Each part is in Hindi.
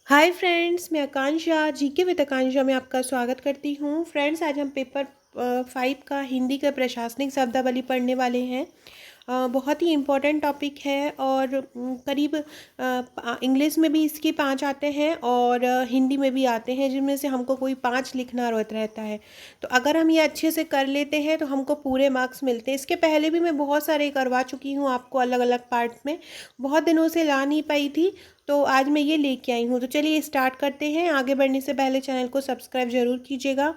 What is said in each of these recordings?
हाय फ्रेंड्स, मैं आकांक्षा जीके विद आकांक्षा में आपका स्वागत करती हूँ। फ्रेंड्स, आज हम पेपर 5 का हिंदी का प्रशासनिक शब्दावली पढ़ने वाले हैं। बहुत ही इम्पोर्टेंट टॉपिक है और करीब इंग्लिश में भी इसके 5 आते हैं और हिंदी में भी आते हैं, जिनमें से हमको कोई 5 लिखना रहता है। तो अगर हम ये अच्छे से कर लेते हैं तो हमको पूरे मार्क्स मिलते हैं। इसके पहले भी मैं बहुत सारे करवा चुकी हूँ आपको अलग अलग पार्ट्स में। बहुत दिनों से ला नहीं पाई थी, तो आज मैं ये लेके आई हूँ। तो चलिए स्टार्ट करते हैं। आगे बढ़ने से पहले चैनल को सब्सक्राइब ज़रूर कीजिएगा।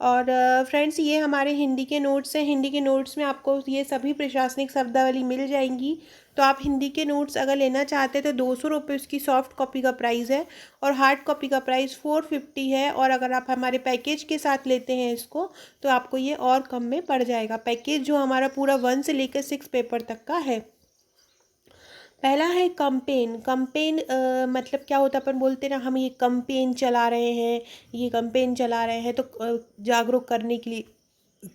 और फ्रेंड्स, ये हमारे हिंदी के नोट्स हैं। हिंदी के नोट्स में आपको ये सभी प्रशासनिक शब्दावली मिल जाएंगी। तो आप हिंदी के नोट्स अगर लेना चाहते हैं तो 200 रुपये उसकी सॉफ्ट कॉपी का प्राइस है और हार्ड कॉपी का प्राइस 450 है। और अगर आप हमारे पैकेज के साथ लेते हैं इसको तो आपको ये और कम में पड़ जाएगा। पैकेज जो हमारा पूरा 1 से लेकर 6 पेपर तक का है। पहला है कंपेन। कंपेन मतलब क्या होता है, अपन बोलते हैं ना, हम ये कंपेन चला रहे हैं, ये कंपेन चला रहे हैं, तो जागरूक करने के लिए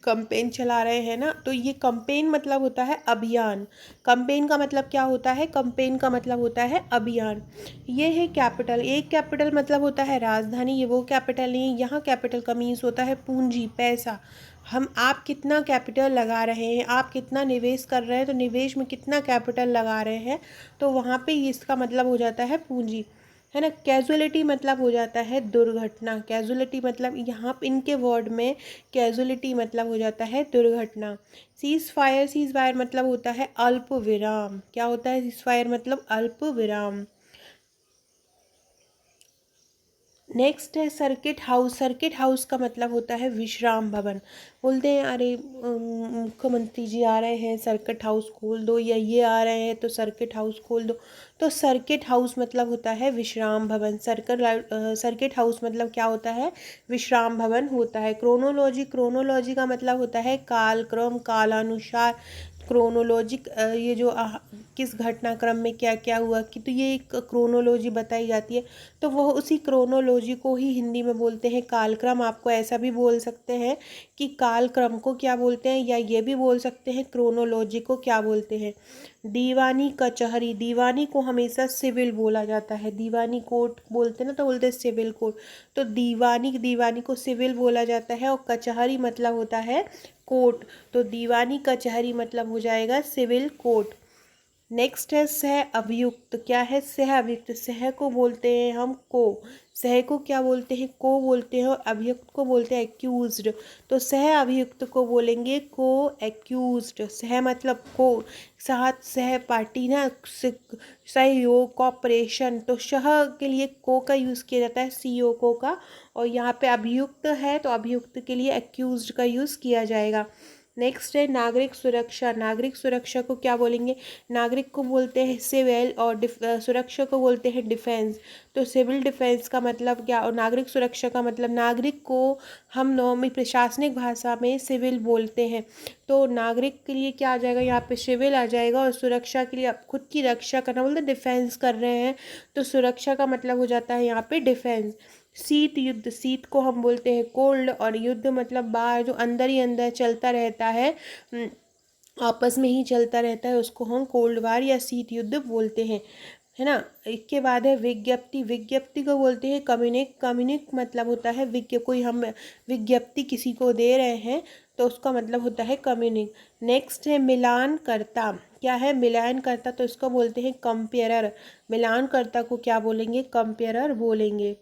कंपेन चला रहे हैं ना। तो ये कंपेन मतलब होता है अभियान। कंपेन का मतलब क्या होता है? कंपेन का मतलब होता है अभियान। ये है कैपिटल। एक कैपिटल मतलब होता है राजधानी, ये वो कैपिटल नहीं है। यहाँ कैपिटल का मीन्स होता है पूंजी, पैसा। आप कितना कैपिटल लगा रहे हैं, आप कितना निवेश कर रहे हैं, तो निवेश में कितना कैपिटल लगा रहे हैं, तो वहाँ पे इसका मतलब हो जाता है पूंजी, है ना। कैजुअलिटी मतलब हो जाता है दुर्घटना। कैजुअलिटी मतलब यहाँ पे इनके वर्ड में कैजुअलिटी मतलब हो जाता है दुर्घटना। सीज फायर मतलब होता है अल्प विराम। क्या होता है सीज फायर मतलब? अल्प विराम। नेक्स्ट है सर्किट हाउस। सर्किट हाउस का मतलब होता है विश्राम भवन। बोलते हैं अरे मुख्यमंत्री जी आ रहे हैं, सर्किट हाउस खोल दो, या ये आ रहे हैं तो सर्किट हाउस खोल दो। तो सर्किट हाउस मतलब होता है विश्राम भवन। सर्किट हाउस मतलब क्या होता है? विश्राम भवन होता है। क्रोनोलॉजी। क्रोनोलॉजी का मतलब होता है कालक्रम, कालानुसार। क्रोनोलॉजिक ये जो किस घटनाक्रम में क्या क्या हुआ, कि तो ये एक क्रोनोलॉजी बताई जाती है। तो वह उसी क्रोनोलॉजी को ही हिंदी में बोलते हैं कालक्रम। आपको ऐसा भी बोल सकते हैं कि कालक्रम को क्या बोलते हैं, या ये भी बोल सकते हैं क्रोनोलॉजी को क्या बोलते हैं। दीवानी कचहरी। दीवानी को हमेशा सिविल बोला जाता है। दीवानी कोर्ट बोलते हैं ना, तो बोलते हैं सिविल कोर्ट। तो दीवानी दीवानी को सिविल बोला जाता है और कचहरी मतलब होता है कोर्ट। तो दीवानी कचहरी मतलब हो जाएगा सिविल कोर्ट। नेक्स्ट है सह अभियुक्त। क्या है सह अभियुक्त? सह को बोलते हैं हम को। सह को क्या बोलते हैं? को बोलते हैं। और अभियुक्त को बोलते हैं एक्यूज्ड। तो सह अभियुक्त को बोलेंगे को एक्यूज्ड। सह मतलब को, साथ सह पार्टी ना, सहयोग, कॉपरेशन। तो सह के लिए को का यूज़ किया जाता है, सीओ को का। और यहाँ पे अभियुक्त है तो अभियुक्त के लिए एक्यूज्ड का यूज़ किया जाएगा। नेक्स्ट है नागरिक सुरक्षा। नागरिक सुरक्षा को क्या बोलेंगे? नागरिक को बोलते हैं सिविल और सुरक्षा को बोलते हैं डिफेंस। तो सिविल डिफेंस का मतलब क्या, और नागरिक सुरक्षा का मतलब, नागरिक को हम नॉर्मल प्रशासनिक भाषा में सिविल बोलते हैं। तो नागरिक के लिए क्या आ जाएगा यहाँ पे? सिविल आ जाएगा। और सुरक्षा के लिए आप खुद की रक्षा करना बोलते हैं, डिफेंस कर रहे हैं, तो सुरक्षा का मतलब हो जाता है यहाँ पे डिफेंस। शीत युद्ध। शीत को हम बोलते हैं कोल्ड, और युद्ध मतलब बाहर जो अंदर ही अंदर चलता रहता है, आपस में ही चलता रहता है, उसको हम कोल्ड वार या शीत युद्ध बोलते हैं, है ना। इसके बाद है विज्ञप्ति। विज्ञप्ति को बोलते हैं कम्युनिक। कम्युनिक मतलब होता है कोई हम विज्ञप्ति किसी को दे रहे हैं तो उसका मतलब होता है कम्युनिक। नेक्स्ट है मिलानकर्ता। क्या है? मिलानकर्ता। तो इसको बोलते हैं कंपेयरर। मिलानकर्ता को क्या बोलेंगे? कंपेयरर बोलेंगे।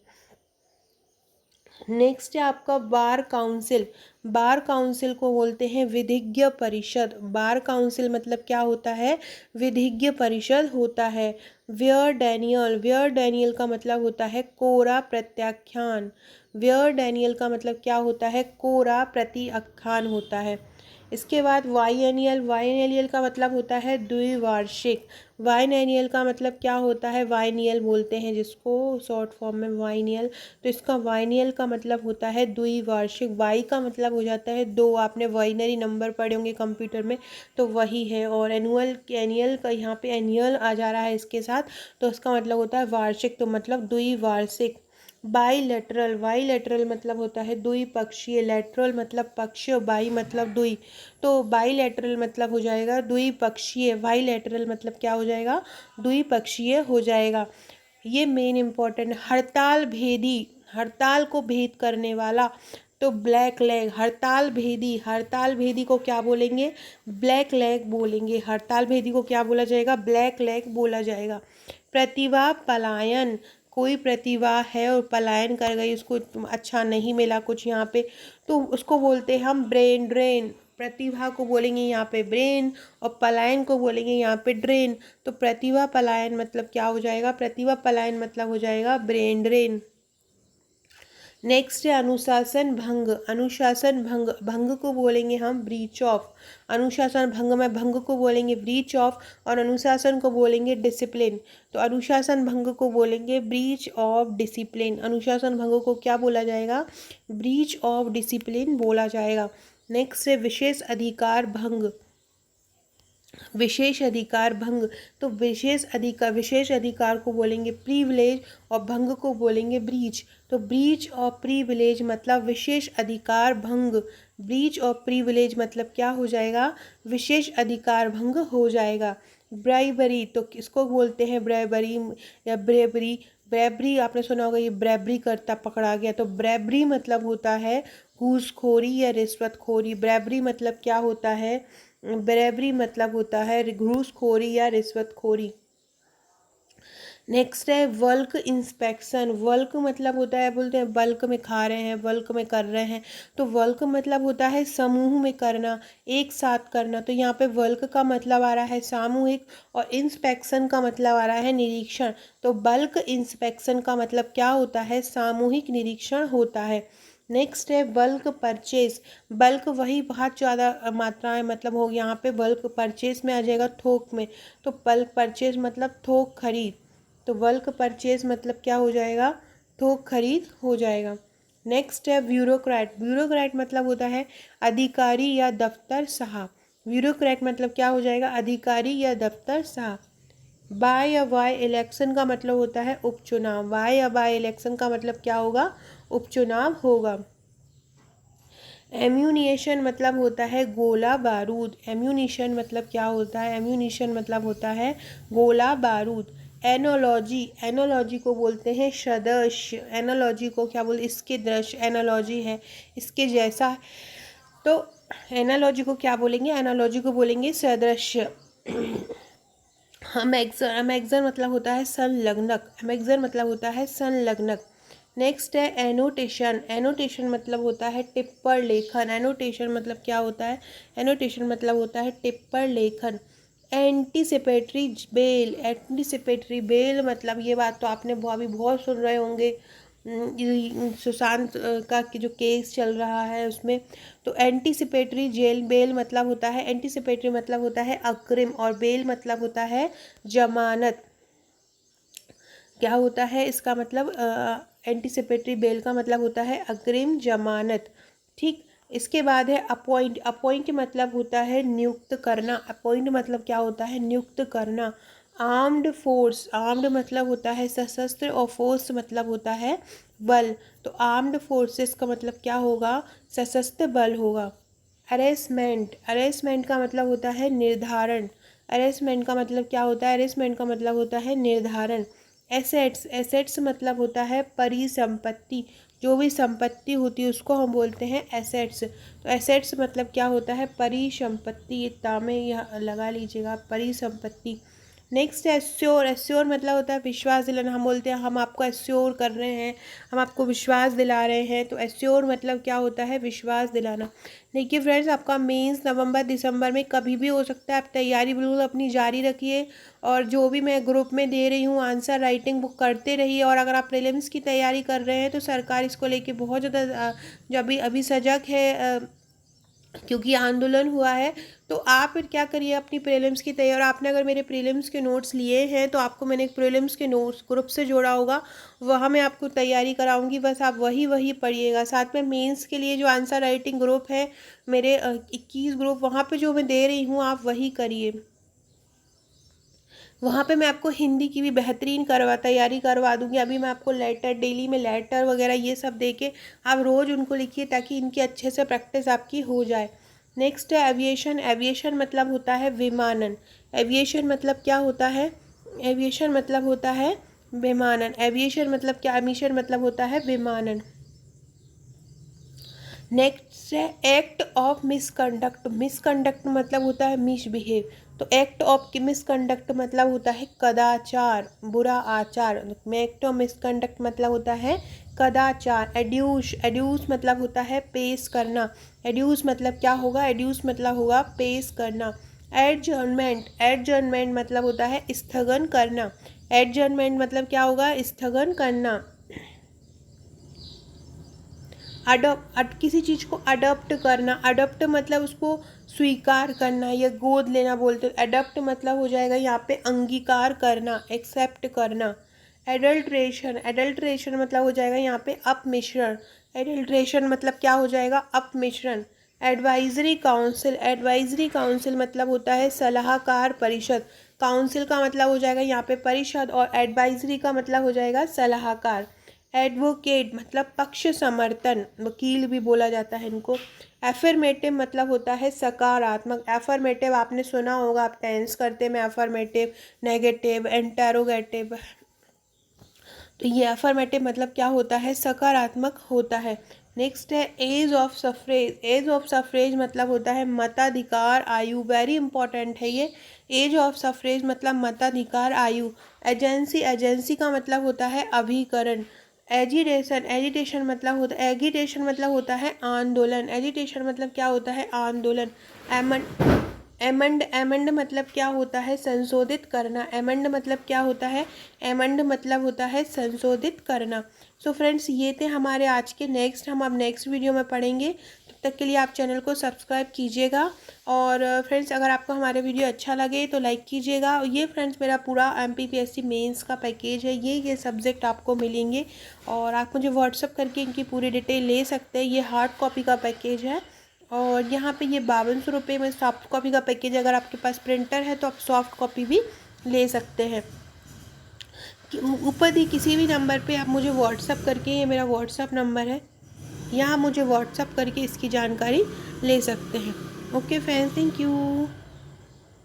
नेक्स्ट है आपका बार काउंसिल। बार काउंसिल को बोलते हैं विधिज्ञ परिषद। बार काउंसिल मतलब क्या होता है? विधिज्ञ परिषद होता है। Wear Daniel. वियर डैनियल का मतलब होता है कोरा प्रत्याख्यान। वियर डैनियल का मतलब क्या होता है? कोरा प्रत्याख्यान होता है। इसके बाद वाइएनियल। वाइएनियल का मतलब होता है द्विवार्षिक। वाइनएनियल का मतलब क्या होता है? वाइनियल बोलते हैं जिसको शॉर्ट फॉर्म में वाइनियल। तो इसका वाइनियल का मतलब होता है द्विवार्षिक। वाई का मतलब हो जाता है दो। आपने वाइनरी नंबर पढ़े होंगे कंप्यूटर में, तो वही है। और एनुअल, एनियल का यहाँ पे एनियल आ जा रहा है इसके साथ, तो इसका मतलब होता है वार्षिक, तो मतलब द्विवार्षिक। बाईलेटरल। बाईलेटरल मतलब होता है द्विपक्षीय। लेटरल मतलब पक्षीय, बाई मतलब द्वि। तो बाईलेटरल मतलब हो जाएगा द्विपक्षीय। बाईलेटरल मतलब क्या हो जाएगा? द्विपक्षीय हो जाएगा। ये मेन इम्पॉर्टेंट। हड़ताल भेदी, हड़ताल को भेद करने वाला, तो ब्लैक लैग। हड़ताल भेदी को क्या बोलेंगे? ब्लैक लैग बोलेंगे। हड़ताल भेदी को क्या बोला जाएगा? ब्लैक लैग बोला जाएगा। प्रतिभा पलायन, कोई प्रतिभा है और पलायन कर गई, उसको अच्छा नहीं मिला कुछ यहाँ पे, तो उसको बोलते हैं हम ब्रेन ड्रेन। प्रतिभा को बोलेंगे यहाँ पे ब्रेन, और पलायन को बोलेंगे यहाँ पे ड्रेन। तो प्रतिभा पलायन मतलब क्या हो जाएगा? प्रतिभा पलायन मतलब हो जाएगा ब्रेन ड्रेन। नेक्स्ट है अनुशासन भंग। अनुशासन भंग, भंग को बोलेंगे हम ब्रीच ऑफ। अनुशासन भंग में भंग को बोलेंगे ब्रीच ऑफ, और अनुशासन को बोलेंगे डिसिप्लिन। तो अनुशासन भंग को बोलेंगे ब्रीच ऑफ डिसिप्लिन। अनुशासन भंग को क्या बोला जाएगा? ब्रीच ऑफ डिसिप्लिन बोला जाएगा। नेक्स्ट है विशेष अधिकार भंग। विशेष अधिकार भंग, तो विशेष अधिकार को बोलेंगे प्रिविलेज, और भंग को बोलेंगे ब्रीच। तो ब्रीच और प्रिविलेज मतलब विशेष अधिकार भंग। ब्रीच और प्रिविलेज मतलब क्या हो जाएगा? विशेष अधिकार भंग हो जाएगा। ब्राइबरी, तो किसको बोलते हैं? ब्राइबरी या ब्रेबरी। ब्रेबरी आपने सुना होगा, ये ब्रेबरी करता पकड़ा गया, तो ब्रेबरी मतलब होता है घूसखोरी या रिश्वतखोरी। ब्रेबरी मतलब क्या होता है? ब्रेबरी मतलब होता है घूसखोरी या रिश्वतखोरी। नेक्स्ट है बल्क इंस्पेक्शन। बल्क मतलब होता है, बोलते हैं बल्क में खा रहे हैं, बल्क में कर रहे हैं, तो बल्क मतलब होता है समूह में करना, एक साथ करना। तो यहाँ पे बल्क का मतलब आ रहा है सामूहिक, और इंस्पेक्शन का मतलब आ रहा है निरीक्षण। तो बल्क इंस्पेक्शन का मतलब क्या होता है? सामूहिक निरीक्षण होता है। नेक्स्ट है बल्क परचेज। बल्क वही बहुत ज़्यादा मात्रा में मतलब हो, यहाँ पे बल्क परचेज में आ जाएगा थोक में। तो बल्क परचेज मतलब थोक खरीद। तो बल्क परचेज मतलब क्या हो जाएगा? थोक खरीद हो जाएगा। नेक्स्ट है ब्यूरोक्रेट। ब्यूरोक्रेट मतलब होता है अधिकारी या दफ्तर साहब। ब्यूरोक्रेट मतलब क्या हो जाएगा? अधिकारी या दफ्तर साहब। बाय या बाय इलेक्शन का मतलब होता है उपचुनाव। बाय या बाय इलेक्शन का मतलब क्या होगा? उपचुनाव होगा। एम्यूनिशन मतलब होता है गोला बारूद। एम्यूनिशन मतलब क्या होता है? एम्यूनिशन मतलब होता है गोला बारूद। एनोलॉजी, एनोलॉजी को बोलते हैं सदृश्य। एनोलॉजी को क्या बोलते? इसके दृश्य, एनोलॉजी है इसके जैसा, तो एनालॉजी को क्या बोलेंगे? एनालॉजी को बोलेंगे सदृश्य। अमेक्सर मतलब होता है संलग्नक। अमेक्सर मतलब होता है संलग्नक। नेक्स्ट है एनोटेशन। एनोटेशन मतलब होता है टिप्पण लेखन। एनोटेशन मतलब क्या होता है? एनोटेशन मतलब होता है टिप्पण लेखन। Anticipatory bail. एंटीसिपेटरी बेल मतलब, ये बात तो आपने अभी बहुत सुन रहे होंगे, सुशांत का जो केस चल रहा है उसमें। तो एंटीसिपेटरी जेल बेल मतलब होता है, एंटीसिपेटरी मतलब होता है अग्रिम, और बेल मतलब होता है जमानत। क्या होता है इसका मतलब? एंटीसिपेटरी बेल का मतलब होता है अग्रिम जमानत। ठीक। इसके बाद है अपॉइंट। अपॉइंट मतलब होता है नियुक्त करना। अपॉइंट मतलब क्या होता है? नियुक्त करना। Armed force. आर्म्ड मतलब होता है सशस्त्र, और फोर्स मतलब होता है बल। तो आर्म्ड फोर्सेस का मतलब क्या होगा? सशस्त्र बल होगा। अरेस्टमेंट। अरेस्टमेंट का मतलब होता है निर्धारण। अरेस्टमेंट का मतलब क्या होता है? अरेस्टमेंट का मतलब होता है निर्धारण। एसेट्स। एसेट्स मतलब होता है परिसंपत्ति। जो भी संपत्ति होती है उसको हम बोलते हैं एसेट्स। तो एसेट्स मतलब क्या होता है? परिसंपत्ति। ये तामे यह लगा लीजिएगा, परिसंपत्ति। नेक्स्ट है एश्योर। एश्योर मतलब होता है विश्वास दिलाना। हम बोलते हैं हम आपको एश्योर कर रहे हैं, हम आपको विश्वास दिला रहे हैं। तो एश्योर मतलब क्या होता है? विश्वास दिलाना। देखिए फ्रेंड्स, आपका मेंस नवंबर दिसंबर में कभी भी हो सकता है। आप तैयारी बिल्कुल अपनी जारी रखिए, और जो भी मैं ग्रुप में दे रही हूँ आंसर राइटिंग बुक करते रहिए। और अगर आप प्रीलिम्स की तैयारी कर रहे हैं तो सरकार इसको लेके बहुत ज़्यादा जो अभी अभी सजग है, क्योंकि आंदोलन हुआ है। तो आप फिर क्या करिए, अपनी प्रीलिम्स की तैयारी। आपने अगर मेरे प्रीलिम्स के नोट्स लिए हैं तो आपको मैंने एक प्रीलिम्स के नोट्स ग्रुप से जोड़ा होगा, वहाँ मैं आपको तैयारी कराऊंगी, बस आप वही वही पढ़िएगा। साथ में मेंस के लिए जो आंसर राइटिंग ग्रुप है मेरे 21 ग्रुप, वहाँ पे जो मैं दे रही हूँ आप वही करिए। वहाँ पे मैं आपको हिंदी की भी बेहतरीन तैयारी करवा दूँगी। अभी मैं आपको लेटर, डेली में लेटर वगैरह ये सब दे के आप रोज़ उनको लिखिए, ताकि इनकी अच्छे से प्रैक्टिस आपकी हो जाए। नेक्स्ट है एविएशन। एविएशन मतलब होता है विमानन। एविएशन मतलब क्या होता है? एविएशन मतलब होता है विमानन। एविएशन मतलब क्या? एमिशन मतलब होता है विमानन। नेक्स्ट है एक्ट ऑफ मिसकंडक्ट। मिसकंडक्ट मतलब होता है मिसबिहेव। तो एक्ट ऑफ मिसकंडक्ट मतलब होता है कदाचार, बुरा आचार। एक्ट ऑफ मिसकंडक्ट मतलब होता है कदाचार। एड्यूस, एड्यूस मतलब होता है पेश करना। एड्यूस मतलब क्या होगा? एड्यूस मतलब होगा पेश करना। एडजर्नमेंट, एडजर्नमेंट मतलब होता है स्थगन करना। एडजर्नमेंट मतलब क्या होगा? स्थगन करना। अडोप्ट, किसी चीज़ को अडोप्ट करना। अडोप्ट मतलब उसको स्वीकार करना या गोद लेना बोलते हैं। अडोप्ट मतलब हो जाएगा यहाँ पे अंगीकार करना, एक्सेप्ट करना। एडल्ट्रेशन, एडल्ट्रेशन मतलब हो जाएगा यहाँ पे अपमिश्रण। एडल्ट्रेशन मतलब क्या हो जाएगा? अपमिश्रण। एडवाइजरी काउंसिल, एडवाइजरी काउंसिल मतलब होता है सलाहकार परिषद। काउंसिल का मतलब हो जाएगा यहाँ पे परिषद और एडवाइजरी का मतलब हो जाएगा सलाहकार। एडवोकेट मतलब पक्ष समर्थन, वकील भी बोला जाता है इनको। एफर्मेटिव मतलब होता है सकारात्मक। एफर्मेटिव आपने सुना होगा, आप टेंस करते में एफर्मेटिव, नेगेटिव, इंटेरोगेटिव। तो ये एफर्मेटिव मतलब क्या होता है? सकारात्मक होता है। नेक्स्ट है age of suffrage. Age of suffrage मतलब होता है मताधिकार आयु। वेरी इंपॉर्टेंट है ये। एज ऑफ सफरेज मतलब मताधिकार आयु। एजेंसी, एजेंसी का मतलब होता है अभिकरण। एजिटेशन, एजिटेशन मतलब होता है, एगिटेशन मतलब होता है आंदोलन। एजिटेशन मतलब क्या होता है? आंदोलन। एमन एमंड, एमंड मतलब क्या होता है? संशोधित करना। एमंड मतलब क्या होता है? एमंड मतलब होता है संशोधित करना। सो फ्रेंड्स, ये थे हमारे आज के। नेक्स्ट हम अब नेक्स्ट वीडियो में पढ़ेंगे। तब तक के लिए आप चैनल को सब्सक्राइब कीजिएगा। और फ्रेंड्स, अगर आपको हमारे वीडियो अच्छा लगे तो लाइक कीजिएगा। और ये फ्रेंड्स मेरा पूरा MPPSC मेंस का पैकेज है। ये सब्जेक्ट आपको मिलेंगे और आप मुझे व्हाट्सअप करके इनकी पूरी डिटेल ले सकते हैं। ये हार्ड कॉपी का पैकेज है और यहाँ पे ये 5200 में सॉफ्ट कॉपी का पैकेज। अगर आपके पास प्रिंटर है तो आप सॉफ्ट कॉपी भी ले सकते हैं। ऊपर दी किसी भी नंबर पे आप मुझे व्हाट्सअप करके, ये मेरा व्हाट्सअप नंबर है, यहाँ मुझे व्हाट्सअप करके इसकी जानकारी ले सकते हैं। Okay friends, thank you.